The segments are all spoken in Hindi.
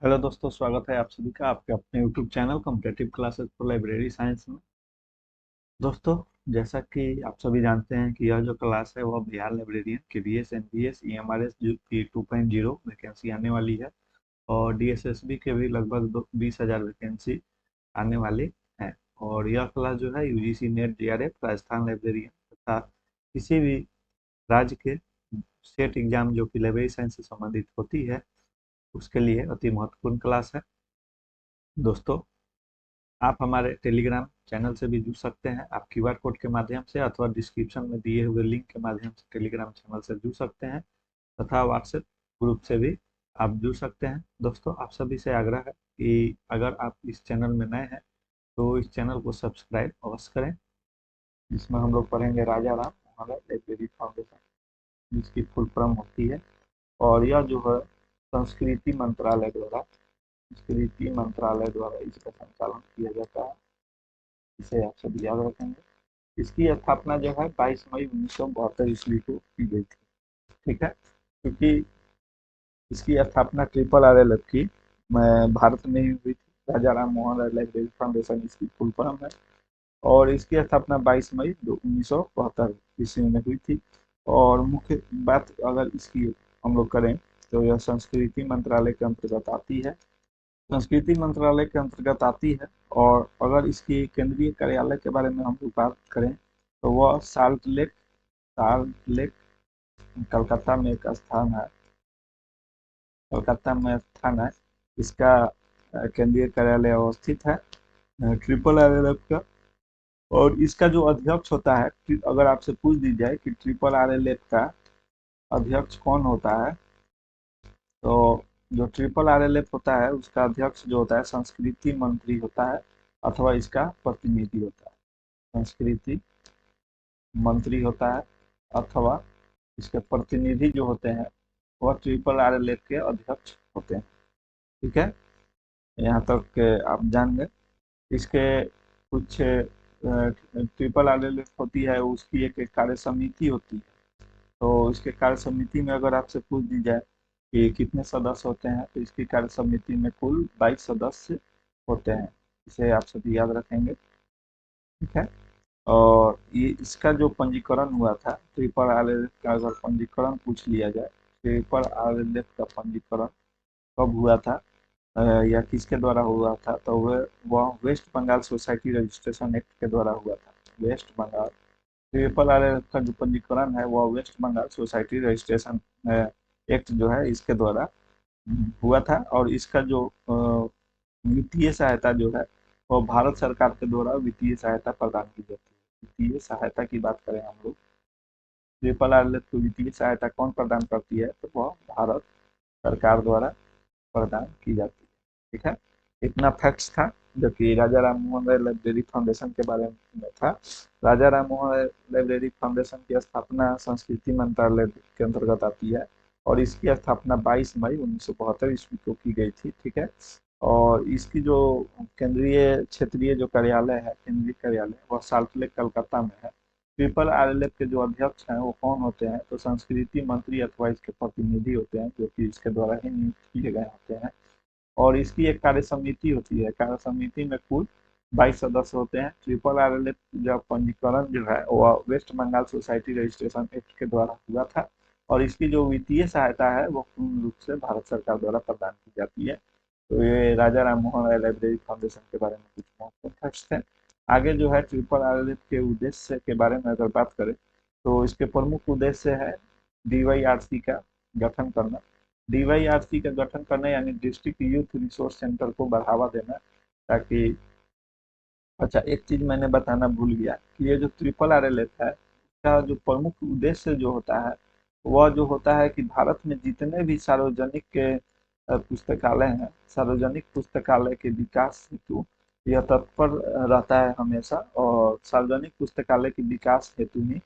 हेलो दोस्तों, स्वागत है आप सभी का आपके अपने YouTube channel competitive classes for library science में। दोस्तों, जैसा कि आप सभी जानते हैं कि यह जो क्लास है वह Bihar librarian KVS NVS EMRS की 2.0 वैकेंसी आने वाली है और DSSB के भी लगभग 20,000 वैकेंसी आने वाली है। और यह क्लास जो है UGC net JRF Rajasthan librarian तथा किसी भी राज्य के स्टेट एग्जाम जो कि लाइब्रेरी साइंस से संबंधित होती है उसके लिए अति महत्वपूर्ण क्लास है। दोस्तों, आप हमारे टेलीग्राम चैनल से भी जुड़ सकते हैं। आप QR कोड के माध्यम से अथवा डिस्क्रिप्शन में दिए हुए लिंक के माध्यम से टेलीग्राम चैनल से जुड़ सकते हैं तथा व्हाट्सएप ग्रुप से भी आप जुड़ सकते हैं। दोस्तों, आप सभी से आग्रह है कि अगर आप इस चैनल में नए हैं तो इस चैनल को सब्सक्राइब अवश्य करें, जिसमें हम लोग पढ़ेंगे राजा राम मोहन राय लाइब्रेरी फाउंडेशन, जिसकी फुल फॉर्म होती है। और यह जो है संस्कृति मंत्रालय द्वारा इसका संचालन किया जाता है। इसे आप सब याद रखेंगे। इसकी स्थापना जो है 22 मई 1972 ईस्वी को की गई थी। ठीक है, क्योंकि इसकी स्थापना RRRL की भारत में ही हुई थी। राजा राम मोहन राय लाइब्रेरी फाउंडेशन इसकी फुल फॉर्म है और इसकी स्थापना 22 मई 1972 ईस्वी में हुई थी। और मुख्य बात अगर इसकी हम लोग करें तो यह संस्कृति मंत्रालय के अंतर्गत आती है। संस्कृति मंत्रालय के अंतर्गत आती है। और अगर इसकी केंद्रीय कार्यालय के बारे में हम लोग बात करें तो वह साल्ट लेक कलकत्ता में एक स्थान है। कलकत्ता में स्थान है इसका। केंद्रीय कार्यालय अवस्थित है RRRF का। और इसका जो अध्यक्ष होता है, अगर आपसे पूछ दी जाए कि RRRF का अध्यक्ष कौन होता है, तो जो RRRF होता है उसका अध्यक्ष जो होता है संस्कृति मंत्री होता है अथवा इसका प्रतिनिधि होता है। संस्कृति मंत्री होता है अथवा इसके प्रतिनिधि जो होते हैं वह RRRF के अध्यक्ष होते हैं। ठीक है, यहाँ तक आप जान गए। इसके कुछ RRRF होती है, उसकी एक कार्य समिति होती है। तो इसके कार्य समिति में अगर आपसे पूछ दी जाए कि कितने सदस्य होते हैं तो इसकी कार्य समिति में कुल 22 सदस्य होते हैं। इसे आप सभी याद रखेंगे। ठीक है, और ये इसका जो पंजीकरण हुआ था RRRF का, अगर पंजीकरण पूछ लिया जाए RRRF का पंजीकरण कब हुआ था या किसके द्वारा हुआ था, तो वह West Bengal society registration act के द्वारा हुआ था। वेस्ट बंगाल RRRF का जो पंजीकरण है वह West Bengal society registration act जो है इसके द्वारा हुआ था। और इसका जो वित्तीय सहायता जो है वो भारत सरकार के द्वारा वित्तीय सहायता प्रदान की जाती है। वित्तीय सहायता की बात करें हम लोग, RRRF को वित्तीय सहायता कौन प्रदान करती है, तो वह भारत सरकार द्वारा प्रदान की जाती है। ठीक है, इतना फैक्ट्स था जो कि राजा राम मोहन राय लाइब्रेरी फाउंडेशन के बारे में था। राजा राम मोहन राय लाइब्रेरी फाउंडेशन की स्थापना संस्कृति मंत्रालय के अंतर्गत आती है और इसकी स्थापना 22 मई 1972 ईस्वी को की गई थी। ठीक है, और इसकी जो केंद्रीय क्षेत्रीय जो कार्यालय है, केंद्रीय कार्यालय वह साल्ट लेक कलकत्ता में है। RRRF के जो अध्यक्ष हैं वो कौन होते हैं, तो संस्कृति मंत्री अथवा इसके प्रतिनिधि होते हैं जो कि इसके द्वारा ही नियुक्त किए गए होते हैं। और इसकी एक कार्य समिति होती है। कार्य समिति में कुल 22 सदस्य होते हैं। RRRF का पंजीकरण जो है वह West Bengal society registration act के द्वारा हुआ था और इसकी जो वित्तीय सहायता है वो पूर्ण रूप से भारत सरकार द्वारा प्रदान की जाती है। तो ये राजा राम मोहन राय लाइब्रेरी फाउंडेशन के बारे में कुछ महत्वपूर्ण फैक्ट्स थे। आगे जो है RRRF के उद्देश्य के बारे में अगर बात करें तो इसके प्रमुख उद्देश्य है DYRC का गठन करना। DYRC का गठन करना यानी डिस्ट्रिक्ट यूथ रिसोर्स सेंटर को बढ़ावा देना, ताकि अच्छा, एक चीज मैंने बताना भूल गया कि ये जो RRRF है उसका जो प्रमुख उद्देश्य जो होता है वह जो होता है कि भारत में जितने भी सार्वजनिक के पुस्तकालय हैं, सार्वजनिक पुस्तकालय के विकास हेतु यह तत्पर रहता है हमेशा और सार्वजनिक पुस्तकालय के विकास हेतु ही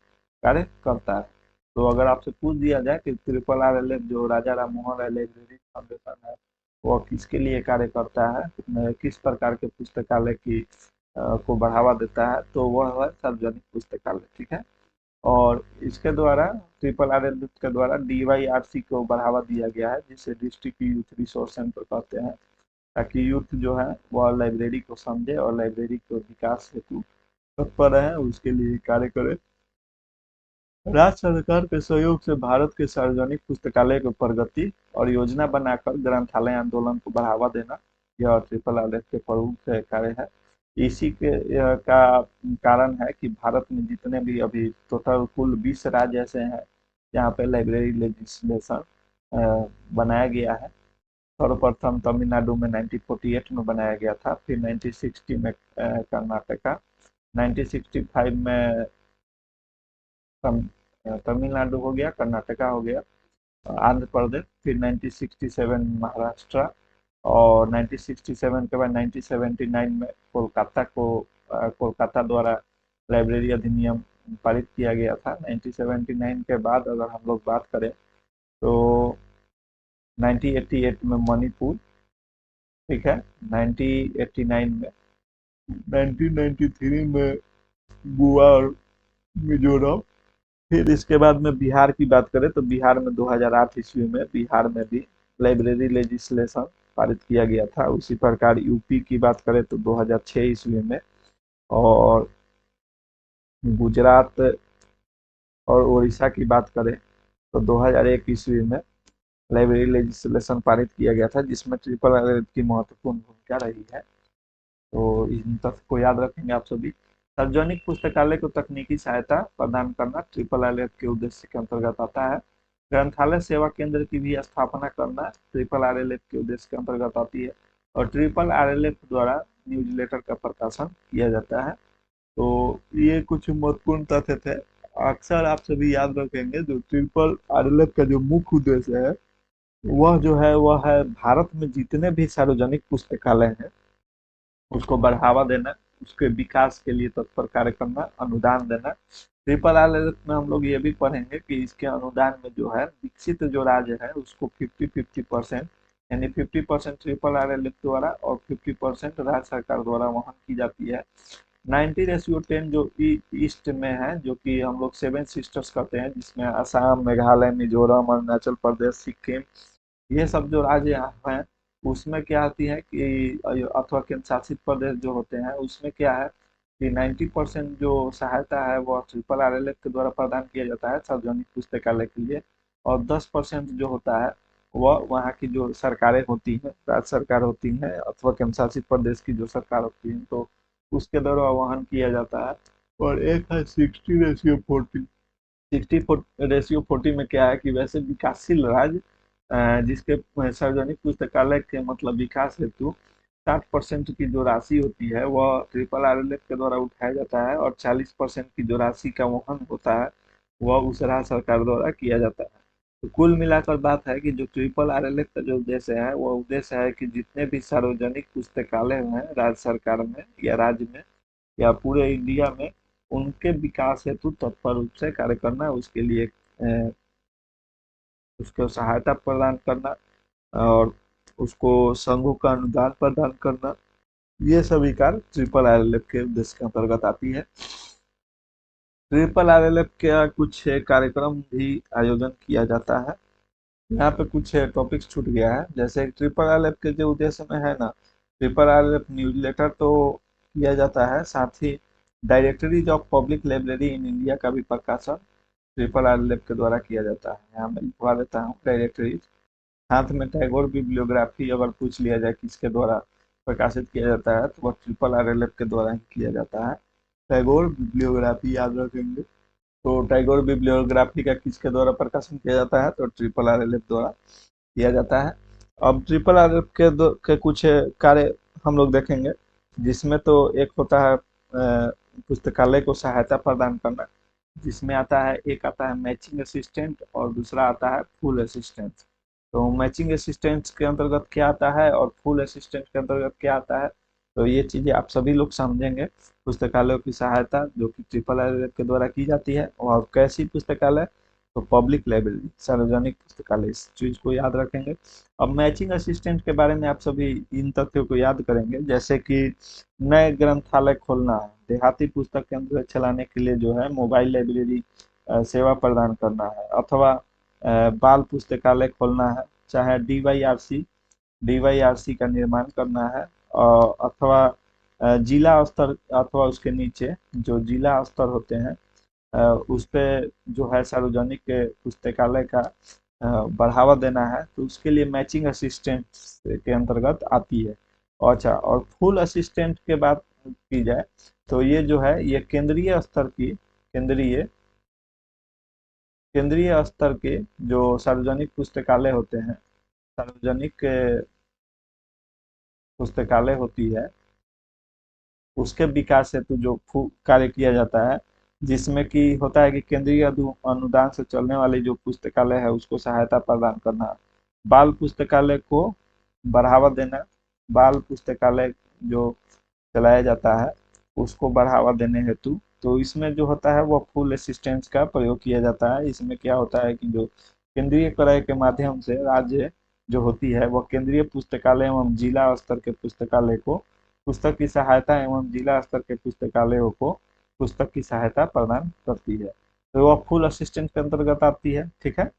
कार्य करता है। तो अगर आपसे पूछ दिया जाए कि RRRF जो राजा राम मोहन राय लाइब्रेरी फाउंडेशन है वह किसके लिए कार्य करता है, किस प्रकार के पुस्तकालय की को बढ़ावा देता है, तो वह है सार्वजनिक पुस्तकालय। ठीक है, और इसके द्वारा ट्रिपल आर एल के द्वारा DYRC को बढ़ावा दिया गया है, जिसे डिस्ट्रिक्ट यूथ रिसोर्स सेंटर कहते हैं, ताकि यूथ जो है वह लाइब्रेरी को समझे और लाइब्रेरी को विकास हेतु तत्पर रहे, उसके लिए कार्य करे। राज्य सरकार के सहयोग से भारत के सार्वजनिक पुस्तकालय की प्रगति और योजना बनाकर ग्रंथालय आंदोलन को बढ़ावा देना, यह ट्रिपल आर के प्रमुख कार्य है। इसी के का कारण है कि भारत में जितने भी अभी टोटल कुल 20 राज्य ऐसे हैं जहाँ पे लाइब्रेरी लेजिस्लेशन बनाया गया है। सर्वप्रथम तमिलनाडु में 1948 में बनाया गया था, फिर 1960 में कर्नाटका, 1965 में तमिलनाडु हो गया, कर्नाटका हो गया, आंध्र प्रदेश, फिर 1967 महाराष्ट्र, और 1967 के बाद 1979 में कोलकाता द्वारा लाइब्रेरी अधिनियम पारित किया गया था। 1979 के बाद अगर हम लोग बात करें तो 1988 में मणिपुर, ठीक है, 1989 में, 1993 में गोवा और मिजोरम। फिर इसके बाद में बिहार की बात करें तो बिहार में 2008 ईस्वी में बिहार में भी लाइब्रेरी लेजिस्लेशन पारित किया गया था। उसी प्रकार यूपी की बात करें तो 2006 ईस्वी में, और गुजरात और उड़ीसा की बात करें तो 2001 ईस्वी में लाइब्रेरी लेजिस्लेशन पारित किया गया था, जिसमें ट्रिपल आर की महत्वपूर्ण भूमिका रही है। तो इन तथ्य को याद रखेंगे आप सभी। सार्वजनिक पुस्तकालय को तकनीकी सहायता प्रदान करना ट्रिपल आर के उद्देश्य के अंतर्गत आता है। ग्रंथालय सेवा केंद्र की भी स्थापना करना ट्रिपल आर के उद्देश्य के अंतर्गत आती है। और ट्रिपल आर द्वारा न्यूज़लेटर का प्रकाशन किया जाता है। तो ये कुछ महत्वपूर्ण तथ्य थे। अक्सर आप सभी याद रखेंगे जो ट्रिपल आर का जो मुख्य उद्देश्य है वह जो है वह है भारत में जितने भी सार्वजनिक पुस्तकालय हैं उसको बढ़ावा देना, उसके विकास के लिए तत्पर कार्य करना, अनुदान देना। ट्रिपल आर में हम लोग ये भी पढ़ेंगे कि इसके अनुदान में जो है विकसित जो राज्य है उसको 50-50%, यानी 50% ट्रिपल आर द्वारा और 50% राज्य सरकार द्वारा वहन की जाती है। 90:10 जो ईस्ट में है, जो कि हम लोग 7 सिस्टर्स कहते हैं, जिसमें असम, मेघालय, मिजोरम, अरुणाचल प्रदेश, सिक्किम, ये सब जो राज्य हैं उसमें क्या आती है कि अथवा केंद्र शासित प्रदेश जो होते हैं उसमें क्या है कि 90% जो सहायता है वह ट्रिपल आर के द्वारा प्रदान किया जाता है सार्वजनिक पुस्तकालय के लिए, और 10% जो होता है वह वहाँ की जो सरकारें होती हैं, राज्य सरकार होती हैं अथवा केंद्र शासित प्रदेश की जो सरकार होती है, तो उसके द्वारा वहन किया जाता है। और एक है 60:40। 60:40 में क्या है कि वैसे विकासशील राज्य जिसके सार्वजनिक पुस्तकालय के मतलब विकास हेतु 60% की जो राशि होती है वह ट्रिपल आर के द्वारा उठाया जाता है, और 40% की जो राशि का वहन होता है वह उस राज्य सरकार द्वारा किया जाता है। तो कुल मिलाकर बात है कि जो ट्रिपल आर का जो उद्देश्य है वह उद्देश्य है कि जितने भी सार्वजनिक पुस्तकालय हैं राज्य सरकार में या राज्य में या पूरे इंडिया में, उनके विकास हेतु तत्पर रूप से कार्य करना, उसके लिए उसको सहायता प्रदान करना और उसको संघों का अनुदान प्रदान करना, ये सभी कार्य ट्रिपल आर के उद्देश्य के अंतर्गत आती है। ट्रिपल आर का कुछ कार्यक्रम भी आयोजन किया जाता है। यहाँ पे कुछ टॉपिक्स छूट गया है, जैसे ट्रिपल आर के जो उद्देश्य में है ना, ट्रिपल आर न्यूज़लेटर तो किया जाता है, साथ ही directories of public library in India का भी प्रकाशन ट्रिपल आर के द्वारा किया जाता है। यहाँ मैं लिखवा देता हूँ डायरेक्टरीज। हाथ में टैगोर बिब्लियोग्राफी अगर पूछ लिया जाए किसके द्वारा प्रकाशित किया जाता है तो वह ट्रिपल आर के द्वारा ही किया जाता है। टैगोर बिब्लियोग्राफी याद रखेंगे। तो टैगोर बिब्लियोग्राफी का किसके द्वारा प्रकाशन किया जाता है तो ट्रिपल आर द्वारा किया जाता है। अब ट्रिपल आर के कुछ कार्य हम लोग देखेंगे, जिसमें तो एक होता है पुस्तकालय को सहायता प्रदान करना, जिसमें आता है एक आता है मैचिंग असिस्टेंट और दूसरा आता है फुल असिस्टेंट। तो मैचिंग असिस्टेंट के अंतर्गत क्या आता है और फुल असिस्टेंट के अंतर्गत क्या आता है, तो ये चीज़ें आप सभी लोग समझेंगे। पुस्तकालयों की सहायता जो कि ट्रिपल आर के द्वारा की जाती है, और कैसी पुस्तकालय, तो पब्लिक लाइब्रेरी, सार्वजनिक पुस्तकालय, इस चीज को याद रखेंगे। अब मैचिंग असिस्टेंट के बारे में आप सभी इन तथ्यों को याद करेंगे, जैसे कि नए ग्रंथालय खोलना है, देहाती पुस्तक केंद्र चलाने के लिए जो है मोबाइल लाइब्रेरी सेवा प्रदान करना है, अथवा बाल पुस्तकालय खोलना है, चाहे डीवाईआरसी का निर्माण करना है, अथवा जिला स्तर अथवा उसके नीचे जो जिला स्तर होते हैं उस पे जो है सार्वजनिक पुस्तकालय का बढ़ावा देना है, तो उसके लिए मैचिंग असिस्टेंट के अंतर्गत आती है। अच्छा, और फुल असिस्टेंट के बात की जाए तो ये जो है ये केंद्रीय स्तर के जो सार्वजनिक पुस्तकालय होते हैं, सार्वजनिक पुस्तकालय होती है, उसके विकास हेतु जो कार्य किया जाता है, जिसमें कि होता है कि केंद्रीय अनुदान से चलने वाली जो पुस्तकालय है उसको सहायता प्रदान करना, बाल पुस्तकालय को बढ़ावा देना, बाल पुस्तकालय जो चलाया जाता है उसको बढ़ावा देने हेतु, तो इसमें जो होता है वो फुल असिस्टेंस का प्रयोग किया जाता है। इसमें क्या होता है कि जो केंद्रीय क्रय के माध्यम से राज्य जो होती है वह केंद्रीय पुस्तकालय एवं जिला स्तर के पुस्तकालय को पुस्तक की सहायता एवं जिला स्तर के पुस्तकालयों को पुस्तक की सहायता प्रदान करती है, तो वह फुल असिस्टेंट के अंतर्गत आती है। ठीक है,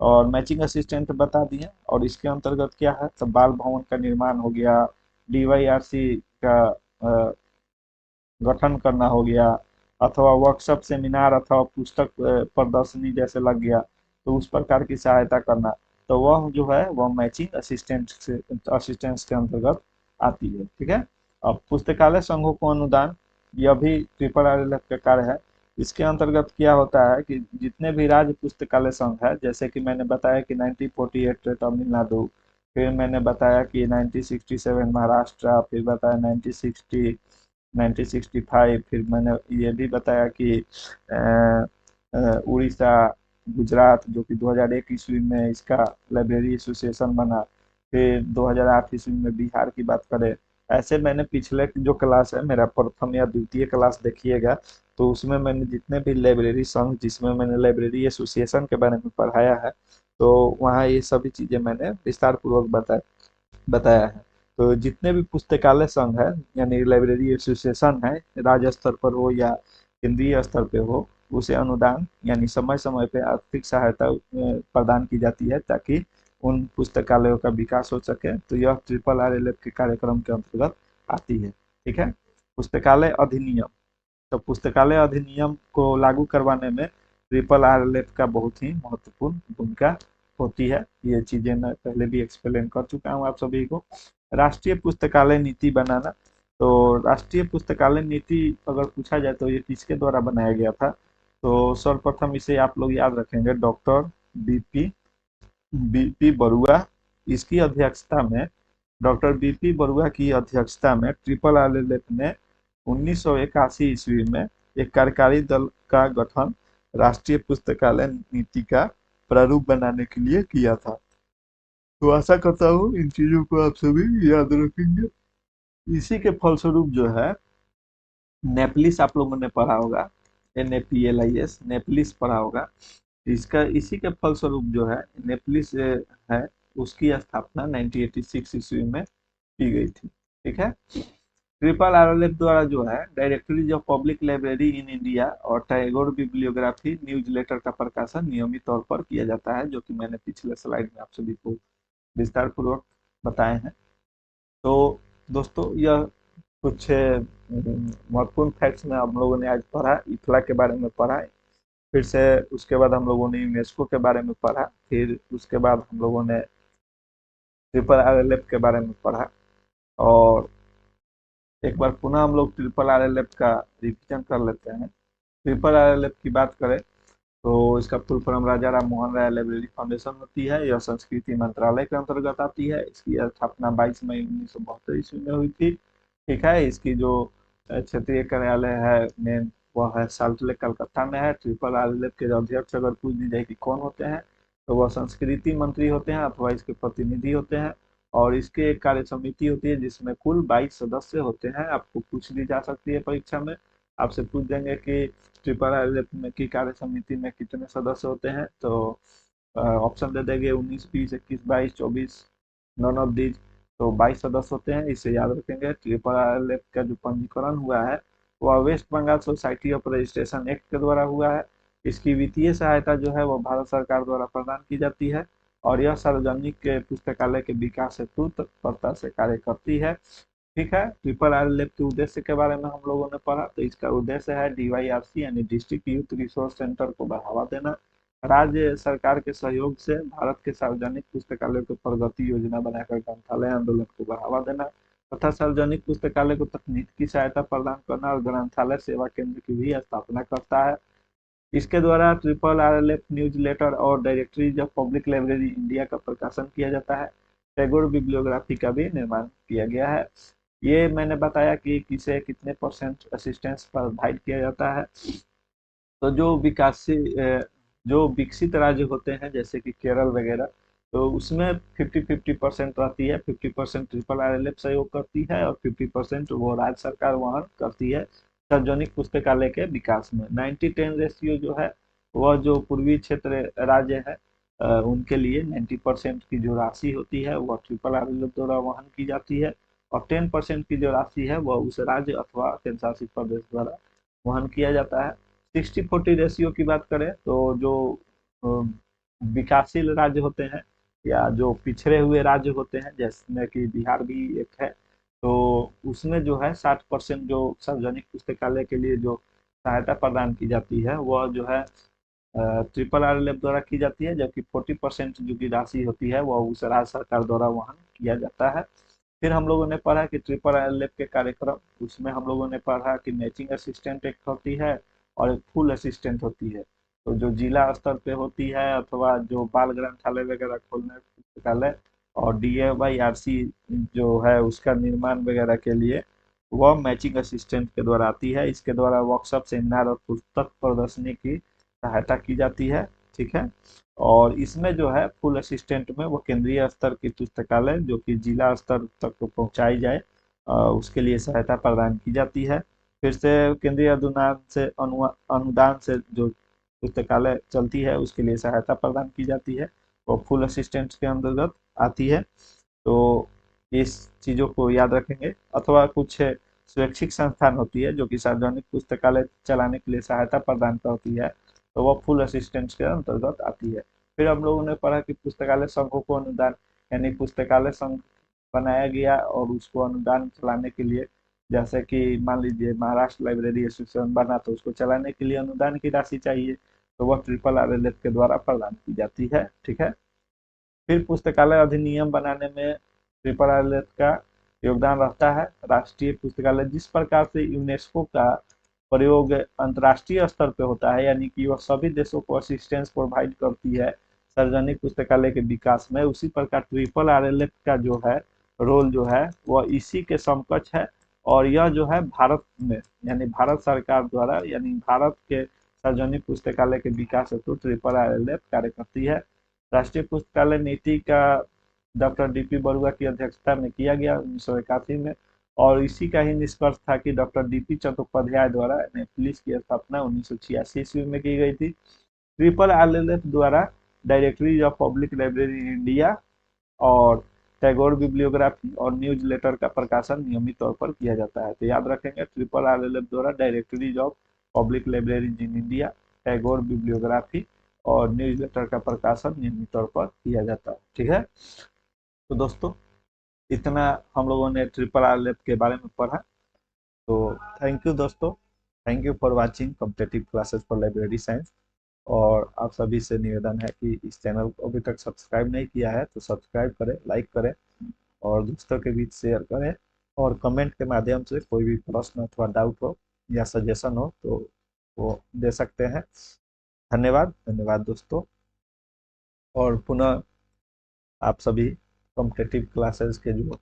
और मैचिंग असिस्टेंट बता दिए, और इसके अंतर्गत क्या है, तो बाल भवन का निर्माण हो गया, डीवाईआरसी का गठन करना हो गया, अथवा वर्कशॉप सेमिनार अथवा पुस्तक प्रदर्शनी जैसे लग गया तो उस प्रकार की सहायता करना, तो वह जो है वह मैचिंग असिस्टेंस के अंतर्गत आती है। ठीक है, अब पुस्तकालय संघों को अनुदान, यह भी ट्रिपल आर का कार्य है। इसके अंतर्गत क्या होता है कि जितने भी राज्य पुस्तकालय संघ है, जैसे कि मैंने बताया कि 1948 तमिलनाडु, फिर मैंने बताया कि 1967 महाराष्ट्र, फिर बताया 1965, फिर मैंने ये भी बताया कि उड़ीसा, गुजरात जो कि 2001 ईस्वी में इसका लाइब्रेरी एसोसिएशन बना, फिर 2008 ईस्वी में बिहार की बात करें। ऐसे मैंने पिछले जो क्लास है मेरा प्रथम या द्वितीय क्लास देखिएगा, तो उसमें मैंने जितने भी लाइब्रेरी संघ जिसमें मैंने लाइब्रेरी एसोसिएशन के बारे में पढ़ाया है, तो वहाँ ये सभी चीज़ें मैंने विस्तार पूर्वक बताया है। तो जितने भी पुस्तकालय संघ है यानी लाइब्रेरी एसोसिएशन है, राज्य स्तर पर हो या केंद्रीय स्तर पे हो, उसे अनुदान यानी समय समय पे आर्थिक सहायता प्रदान की जाती है ताकि उन पुस्तकालयों का विकास हो सके, तो यह ट्रिपल आर एल एफ के कार्यक्रम के अंतर्गत आती है। ठीक है, पुस्तकालय अधिनियम, तो पुस्तकालय अधिनियम को लागू करवाने में ट्रिपल आर एल एफ का बहुत ही महत्वपूर्ण भूमिका होती है। ये चीजें मैं पहले भी एक्सप्लेन कर चुका हूँ आप सभी को। राष्ट्रीय पुस्तकालय नीति बनाना, तो राष्ट्रीय पुस्तकालय नीति अगर पूछा जाए तो ये किसके द्वारा बनाया गया था, तो सर्वप्रथम इसे आप लोग याद रखेंगे, डॉक्टर बीपी बीपी बरुआ, इसकी अध्यक्षता में, डॉक्टर बीपी बरुआ की अध्यक्षता में ट्रिपल आर एल एफ ने 1981 ईस्वी में एक कार्यकारी दल का गठन राष्ट्रीय पुस्तकालय नीति का प्रारूप बनाने के लिए किया था। तो आशा करता हूँ इन चीजों को आप सभी याद रखेंगे। इसी के फलस्वरूप जो है नेपलिस आप लोगों ने पढ़ा होगा, NAPLIS, नेपलिस पढ़ा होगा। इसका इसी के फलस्वरूप जो है नेपलिस है उसकी स्थापना 1986 ईस्वी में की गई थी। ठीक है, ट्रिपल आरएलएफ द्वारा जो है directories of public library in India और टैगोर बिब्लियोग्राफी न्यूज लेटर का प्रकाशन नियमित तौर पर किया जाता है, जो कि मैंने पिछले स्लाइड में आप सभी को विस्तार पूर्वक बताए हैं। तो दोस्तों यह कुछ महत्वपूर्ण फैक्ट्स में हम लोगों ने आज पढ़ा, इफ्ला के बारे में पढ़ा, फिर से उसके बाद हम लोगों ने यूनेस्को के बारे में पढ़ा, फिर उसके बाद हम लोगों ने ट्रिपल आरएलएफ के बारे में पढ़ा, और एक बार पुनः हम लोग ट्रिपल आरएलएफ का रिविजन कर लेते हैं। ट्रिपल आरएलएफ की बात करें तो इसका फुल फॉर्म राजा राम मोहन राय लाइब्रेरी फाउंडेशन होती है। यह संस्कृति मंत्रालय के अंतर्गत आती है। इसकी स्थापना 22 मई 1972 ईस्वी में हुई थी। ठीक है, इसकी जो क्षेत्रीय कार्यालय है मेन वह है साल्ट लेक कलकत्ता में है। ट्रिपल आरएलएफ के अध्यक्ष अगर पूछ दी जाए कि कौन होते हैं, तो वह संस्कृति मंत्री होते हैं अथवा इसके प्रतिनिधि होते हैं, और इसके एक कार्य समिति होती है जिसमें कुल 22 सदस्य होते हैं। आपको पूछ दी जा सकती है परीक्षा में, आपसे पूछ देंगे कि ट्रिपल आरएलएफ में की कार्य समिति में कितने सदस्य होते हैं, तो ऑप्शन दे देंगे 19, 20, 21, 22, 24, नॉन ऑफ दीज, तो 22 सदस्य होते हैं। इसे याद रखेंगे। ट्रिपल आरएलएफ का जो पंजीकरण हुआ है वह West Bengal society of registration act के द्वारा हुआ है। इसकी वित्तीय सहायता जो है वो भारत सरकार द्वारा प्रदान की जाती है और यह सार्वजनिक के पुस्तकालय के विकास हेतु तत्परता से कार्य करती है। ठीक है, ट्रिपल आर लैब के उद्देश्य के बारे में हम लोगों ने पढ़ा। तो इसका उद्देश्य है DYRC यानी डिस्ट्रिक्ट यूथ रिसोर्स सेंटर को बढ़ावा देना, राज्य सरकार के सहयोग से भारत के सार्वजनिक पुस्तकालय को प्रगति योजना बनाकर ग्रंथालय आंदोलन को बढ़ावा देना तथा सार्वजनिक पुस्तकालय को तकनीक की सहायता प्रदान करना और ग्रंथालय सेवा केंद्र की भी स्थापना करता है। इसके द्वारा ट्रिपल RLF न्यूज लेटर और directories of public library India का प्रकाशन किया जाता है। टैगोर बिब्लियोग्राफी का भी निर्माण किया गया है। ये मैंने बताया कि किसे कितने परसेंट असिस्टेंस प्रोवाइड किया जाता है। तो जो विकसित राज्य होते हैं जैसे कि केरल वगैरह, तो उसमें 50-50% रहती है। 50% ट्रिपल RLF सहयोग करती है और 50% वो राज्य सरकार वहन करती है सार्वजनिक पुस्तकालय के विकास में। 90-10 रेशियो जो है वह जो पूर्वी क्षेत्र राज्य है उनके लिए 90% की जो राशि होती है वह ट्रिपल RLF द्वारा वहन की जाती है और 10% की जो राशि है वह उस राज्य अथवा केंद्र शासित प्रदेश द्वारा वहन किया जाता है। 60-40 रेशियो की बात करें तो जो विकासशील राज्य होते हैं या जो पिछड़े हुए राज्य होते हैं जिसमें कि बिहार भी एक है, तो उसमें जो है 60% जो सार्वजनिक पुस्तकालय के लिए जो सहायता प्रदान की जाती है वह जो है ट्रिपल RLF द्वारा की जाती है, जबकि 40% जो की राशि होती है वह उस राज्य सरकार द्वारा वहन किया जाता है। फिर हम लोगों ने पढ़ा कि ट्रिपल RLF के कार्यक्रम, उसमें हम लोगों ने पढ़ा कि मैचिंग असिस्टेंट एक होती है और एक फुल असिस्टेंट होती है। तो जो जिला स्तर पे होती है अथवा जो बाल ग्रंथालय वगैरह खोलने पुस्तकालय और DYRC जो है उसका निर्माण वगैरह के लिए वह मैचिंग असिस्टेंट के द्वारा आती है। इसके द्वारा वर्कशॉप, सेमिनार और पुस्तक प्रदर्शनी की सहायता की जाती है। ठीक है, और इसमें जो है फुल असिस्टेंट में वो केंद्रीय स्तर की पुस्तकालय जो कि जिला स्तर तक पहुंचाई जाए उसके लिए सहायता प्रदान की जाती है। फिर से केंद्रीय अनुदान से अनुदान से जो पुस्तकालय चलती है उसके लिए सहायता प्रदान की जाती है, वो फुल असिस्टेंट के अंतर्गत आती है। तो इस चीज़ों को याद रखेंगे। अथवा कुछ स्वैच्छिक संस्थान होती है जो कि सार्वजनिक पुस्तकालय चलाने के लिए सहायता प्रदान करती है, तो वह फुल असिस्टेंस के अंतर्गत आती है। फिर हम लोगों ने पढ़ा कि पुस्तकालय संघों को अनुदान, यानी पुस्तकालय संघ बनाया गया और उसको अनुदान चलाने के लिए, जैसे कि मान लीजिए महाराष्ट्र लाइब्रेरी एसोसिएशन बना तो उसको चलाने के लिए अनुदान की राशि चाहिए, तो वह ट्रिपल RLF के द्वारा प्रदान की जाती है। ठीक है, फिर पुस्तकालय अधिनियम बनाने में ट्रिपल RLF का योगदान रहता है। राष्ट्रीय पुस्तकालय जिस प्रकार से यूनेस्को का प्रयोग अंतर्राष्ट्रीय स्तर पे होता है, यानी कि वह सभी देशों को असिस्टेंस प्रोवाइड करती है सार्वजनिक पुस्तकालय के विकास में, उसी प्रकार ट्रिपल RLF का जो है रोल जो है वह इसी के समकक्ष है। और यह जो है भारत में यानी भारत सरकार द्वारा यानी भारत के सार्वजनिक पुस्तकालय के विकास हेतु ट्रिपल RLF कार्य करती है। राष्ट्रीय पुस्तकालय नीति का डॉक्टर DP बरुआ की अध्यक्षता में किया गया 1981 में, और इसी का ही निष्कर्ष था कि डॉक्टर DP चट्टोपाध्याय द्वारा नेपलिस की स्थापना 1986 ईस्वी में की गई थी। ट्रिपल RLF द्वारा directory of public library India और टैगोर बिब्लियोग्राफी और न्यूज लेटर का प्रकाशन नियमित तौर पर किया जाता है। तो याद रखेंगे ट्रिपल RLF द्वारा directories of public library in India, Tagore bibliography और न्यूज लेटर का प्रकाशन नियमित तौर पर किया जाता है। ठीक है, तो दोस्तों इतना हम लोगों ने ट्रिपल RLF के बारे में पढ़ा। तो थैंक यू दोस्तों, thank you for watching competitive classes for library science. और आप सभी से निवेदन है कि इस चैनल को अभी तक सब्सक्राइब नहीं किया है तो सब्सक्राइब करें, लाइक करें और दोस्तों के बीच शेयर करें, और कमेंट के माध्यम से कोई भी प्रश्न अथवा डाउट हो या सजेशन हो तो वो दे सकते हैं। धन्यवाद, धन्यवाद दोस्तों। और पुनः आप सभी कॉम्पिटिटिव क्लासेस के जो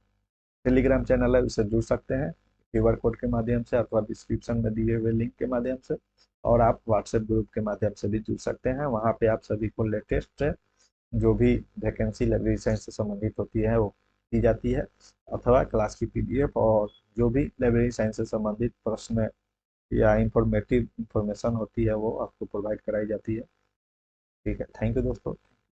टेलीग्राम चैनल है उससे जुड़ सकते हैं QR कोड के माध्यम से अथवा डिस्क्रिप्शन में दिए हुए लिंक के माध्यम से, और आप व्हाट्सएप ग्रुप के माध्यम से भी जुड़ सकते हैं। वहाँ पे आप सभी को लेटेस्ट जो भी वैकेंसी लाइब्रेरी साइंस से संबंधित होती है वो दी जाती है, अथवा क्लास की PDF और जो भी लाइब्रेरी साइंस से संबंधित प्रश्न या इंफॉर्मेटिव इंफॉर्मेशन होती है वो आपको प्रोवाइड कराई जाती है। ठीक है, थैंक यू दोस्तों।